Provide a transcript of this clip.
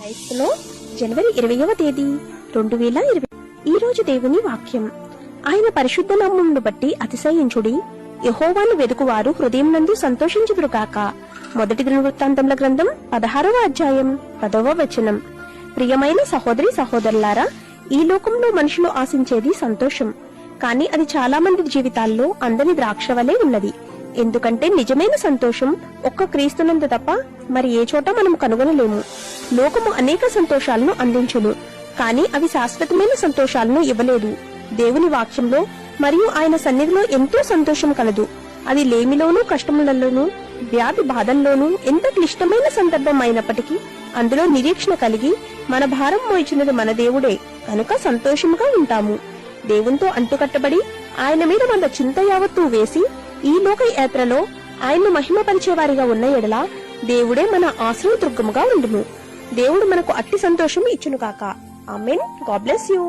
క్రైస్తలో జనవరి 20వ తేదీ 2020. ఈ రోజు దేవుని వాక్యం. ఆయన పరిశుద్ధ నామమును బట్టి అతిశయించుడి, యెహోవాను వెదుకువారు హృదయం నందు సంతోషించుదురుగాక. మొదటి దినవృత్తాంతముల గ్రంథం 16వ అధ్యాయం 10వ వచనం. ప్రియమైన సహోదరి సహోదరులారా, ఈ లోకంలో మనుషులు ఆశించేది సంతోషం, కానీ అది చాలా మంది జీవితాల్లో అందని ద్రాక్ష వలె ఉన్నది. ఎందుకంటే నిజమైన సంతోషం ఒక్క క్రీస్తునందు తప్ప మరి ఏ చోట మనం కనుగొనలేము. లోకము అనేక సంతోషాలను అందించును, కానీ అవి శాశ్వతమైన సంతోషాలను ఇవ్వలేదు. దేవుని వాక్యంలో మరియు ఆయన సన్నిధిలో ఎంతో సంతోషం కలదు. అది లేమిలోనూ, కష్టములలోనూ, వ్యాధి బాధల్లోనూ, ఎంత క్లిష్టమైన సందర్భం అయినప్పటికీ అందులో నిరీక్షణ కలిగి మన భారం మోయిచినది మన దేవుడే కనుక సంతోషముగా ఉంటాము. దేవునితో అంటుకట్టబడి ఆయన మీద మన చింత యావత్తూ వేసి ఈ లోక యాత్రలో ఆయన్ను మహిమపరిచేవారిగా ఉన్న ఎడల దేవుడే మన ఆశ్రయదుర్గముగా ఉండును. దేవుడు మనకు అట్టి సంతోషం ఇచ్చును కాక. ఆమేన్. God bless you.